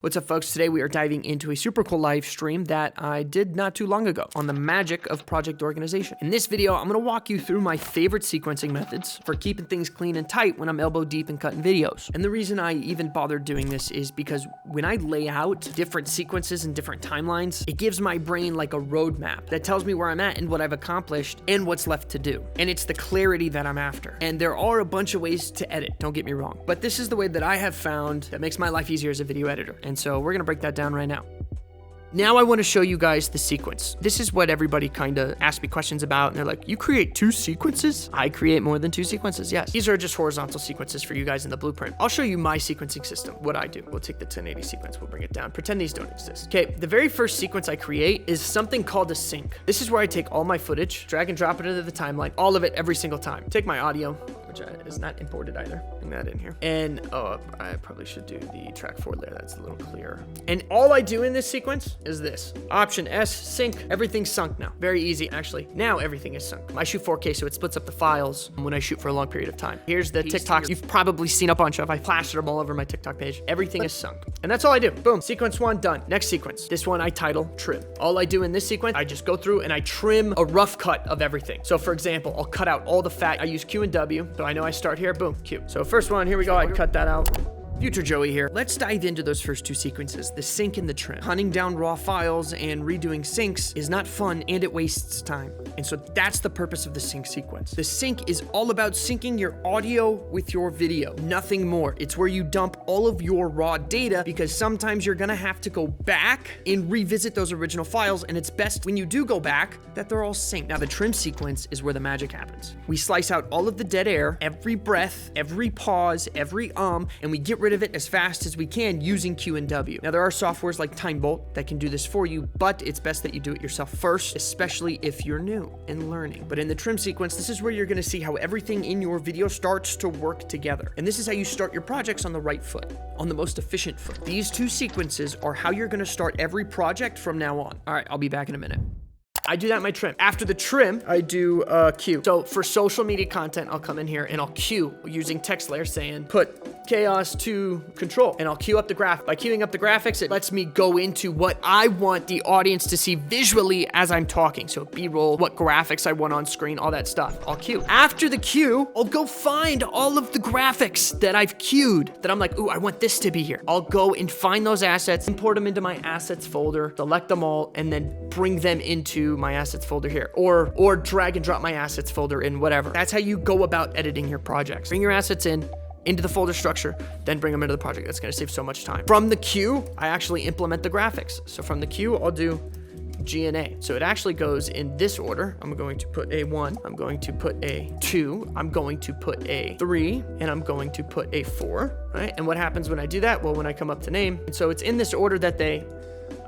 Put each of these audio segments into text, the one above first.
What's up, folks? Today we are diving into a super cool live stream that I did not too long ago on the magic of project organization. In this video, I'm going to walk you through my favorite sequencing methods for keeping things clean and tight when I'm elbow deep in cutting videos. And the reason I even bothered doing this is because when I lay out different sequences and different timelines, it gives my brain like a roadmap that tells me where I'm at and what I've accomplished and what's left to do. And it's the clarity that I'm after. And there are a bunch of ways to edit, don't get me wrong. But this is the way that I have found that makes my life easier as a video editor. And so we're gonna break that down right now. Now I want to show you guys the sequence. This is what everybody kind of asks me questions about, and they're like, you create 2 sequences? I create more than 2 sequences, yes. These are just horizontal sequences for you guys in the blueprint. I'll show you my sequencing system, what I do. We'll take the 1080 sequence, we'll bring it down. Pretend these don't exist. Okay, the very first sequence I create is something called a sync. This is where I take all my footage, drag and drop it into the timeline, all of it every single time. Take my audio, which is not imported either. Bring that in here. And, I probably should do the track 4 layer. That's a little clearer. And all I do in this sequence is this. Option S, sync. Everything's sunk now. Very easy, actually. Now everything is sunk. I shoot 4K, so it splits up the files when I shoot for a long period of time. Here's the TikToks you've probably seen a bunch of. I plastered them all over my TikTok page. Everything is sunk. And that's all I do. Boom. Sequence 1, done. Next sequence. This one I title trim. All I do in this sequence, I just go through and I trim a rough cut of everything. So for example, I'll cut out all the fat. I use Q and W, so I know I start here. Boom, Q. So first one, here we go. I cut that out. Future Joey here. Let's dive into those first 2 sequences, the sync and the trim. Hunting down raw files and redoing syncs is not fun and it wastes time. And so that's the purpose of the sync sequence. The sync is all about syncing your audio with your video, nothing more. It's where you dump all of your raw data because sometimes you're gonna have to go back and revisit those original files, and it's best when you do go back that they're all synced. Now the trim sequence is where the magic happens. We slice out all of the dead air, every breath, every pause, every and we get rid of it as fast as we can using Q and W. Now there are softwares like TimeBolt that can do this for you, but it's best that you do it yourself first, especially if you're new and learning. But in the trim sequence, this is where you're gonna see how everything in your video starts to work together. And this is how you start your projects on the right foot, on the most efficient foot. These 2 sequences are how you're gonna start every project from now on. All right, I'll be back in a minute. I do that in my trim. After the trim, I do Q. So for social media content, I'll come in here and I'll Q using text layer saying, put chaos to control. And I'll queue up the graph. By queuing up the graphics, it lets me go into what I want the audience to see visually as I'm talking. So B-roll, what graphics I want on screen, all that stuff. I'll queue. After the queue, I'll go find all of the graphics that I've queued that I'm like, ooh, I want this to be here. I'll go and find those assets, import them into my assets folder, select them all, and then bring them into my assets folder here, or drag and drop my assets folder in, whatever. That's how you go about editing your projects. Bring your assets into the folder structure, then bring them into the project. That's gonna save so much time. From the queue, I actually implement the graphics. So from the queue, I'll do G&A. So it actually goes in this order. I'm going to put a 1, I'm going to put a 2, I'm going to put a 3, and I'm going to put a 4, right? And what happens when I do that? Well, when I come up to name, and so it's in this order that they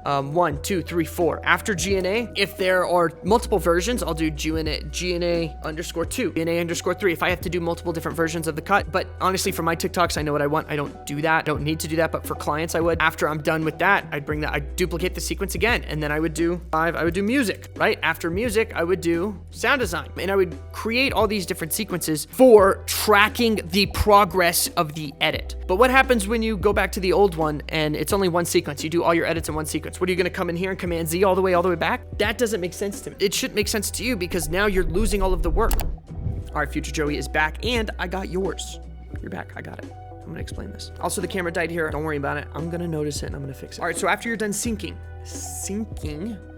1, 2, 3, 4. After G&A, if there are multiple versions, I'll do G&A underscore 2, G&A underscore 3, if I have to do multiple different versions of the cut. But honestly, for my TikToks, I know what I want. I don't do that. I don't need to do that. But for clients, I would. After I'm done with that, I'd duplicate the sequence again. And then I would do 5, I would do music, right? After music, I would do sound design. And I would create all these different sequences for tracking the progress of the edit. But what happens when you go back to the old one and it's only one sequence? You do all your edits in one sequence. What are you gonna come in here and Command Z all the way back? That doesn't make sense to me. It shouldn't make sense to you because now you're losing all of the work. All right, Future Joey is back and I got yours. You're back, I got it. I'm gonna explain this. Also, the camera died here. Don't worry about it. I'm gonna notice it and I'm gonna fix it. All right, so after you're done syncing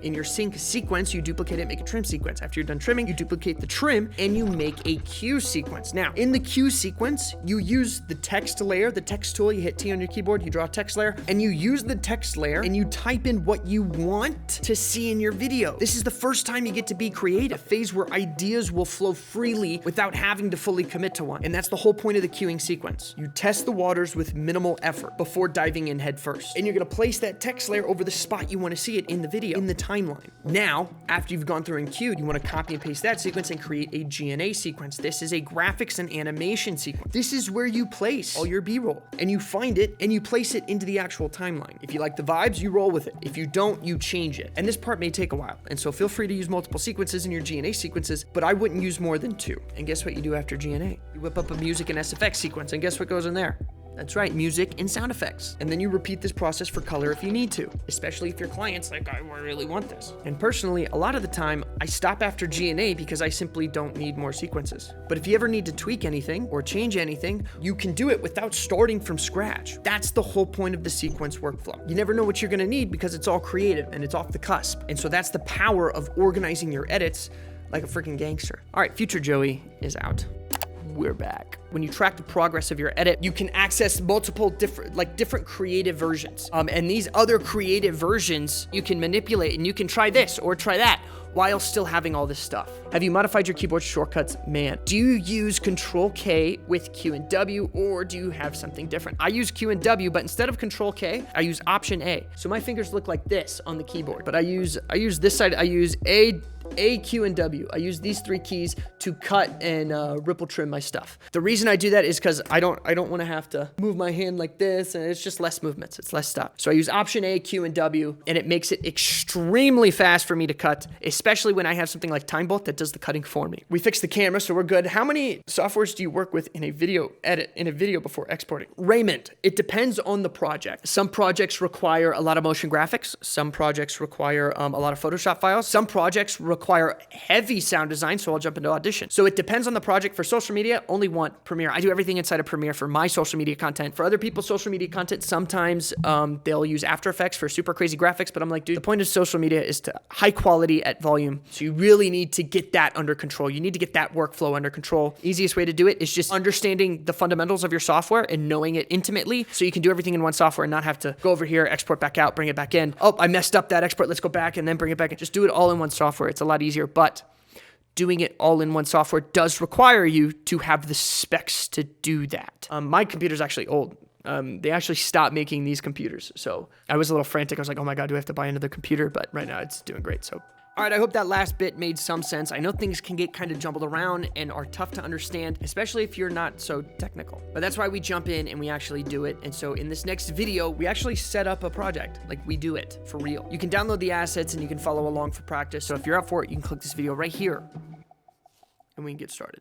in your sync sequence, you duplicate it, make a trim sequence. After you're done trimming, you duplicate the trim and you make a Q sequence. Now, in the Q sequence, you use the text layer, the text tool, you hit T on your keyboard, you draw a text layer, and you use the text layer and you type in what you want to see in your video. This is the first time you get to be creative, a phase where ideas will flow freely without having to fully commit to one. And that's the whole point of the queuing sequence. You test the waters with minimal effort before diving in head first. And you're gonna place that text layer over the spot you want to see it in the video, in the timeline. Now, after you've gone through and queued, you want to copy and paste that sequence and create a G&A sequence. This is a graphics and animation sequence. This is where you place all your B-roll and you find it and you place it into the actual timeline. If you like the vibes, you roll with it. If you don't, you change it. And this part may take a while. And so feel free to use multiple sequences in your G&A sequences, but I wouldn't use more than 2. And guess what you do after G&A? You whip up a music and SFX sequence, and guess what goes in there? That's right, music and sound effects. And then you repeat this process for color if you need to, especially if your client's like, I really want this. And personally, a lot of the time, I stop after G&A because I simply don't need more sequences. But if you ever need to tweak anything or change anything, you can do it without starting from scratch. That's the whole point of the sequence workflow. You never know what you're gonna need because it's all creative and it's off the cusp. And so that's the power of organizing your edits like a freaking gangster. All right, Future Joey is out. We're back. When you track the progress of your edit, you can access multiple different creative versions. And these other creative versions you can manipulate, and you can try this or try that while still having all this stuff. Have you modified your keyboard shortcuts? Man, do you use Control K with Q and W, or do you have something different? I use Q and W, but instead of Control K, I use Option A. So my fingers look like this on the keyboard, but I use this side. I use A, Q, and W. I use these 3 keys to cut and ripple trim my stuff. The reason I do that is because I don't want to have to move my hand like this, and it's just less movements. It's less stuff. So I use Option A, Q, and W, and it makes it extremely fast for me to cut, especially when I have something like Time Bolt that does the cutting for me. We fixed the camera, so we're good. How many softwares do you work with in a video edit, in a video before exporting? Raymond, it depends on the project. Some projects require a lot of motion graphics. Some projects require a lot of Photoshop files. Some projects require heavy sound design, so I'll jump into Audition. So it depends on the project. For social media, only want Premiere. I do everything inside of Premiere for my social media content. For other people's social media content, sometimes they'll use After Effects for super crazy graphics, but I'm like, dude, the point of social media is to high quality at volume. So you really need to get that under control. You need to get that workflow under control. Easiest way to do it is just understanding the fundamentals of your software and knowing it intimately, so you can do everything in one software and not have to go over here, export back out, bring it back in. Oh, I messed up that export. Let's go back and then bring it back in. Just do it all in one software. It's a lot easier, but doing it all in one software does require you to have the specs to do that. My computer's actually old. They actually stopped making these computers. So I was a little frantic. I was like, oh my God, do I have to buy another computer? But right now it's doing great. So, all right, I hope that last bit made some sense. I know things can get kind of jumbled around and are tough to understand, especially if you're not so technical. But that's why we jump in and we actually do it. And so in this next video, we actually set up a project. Like, we do it for real. You can download the assets and you can follow along for practice. So if you're up for it, you can click this video right here and we can get started.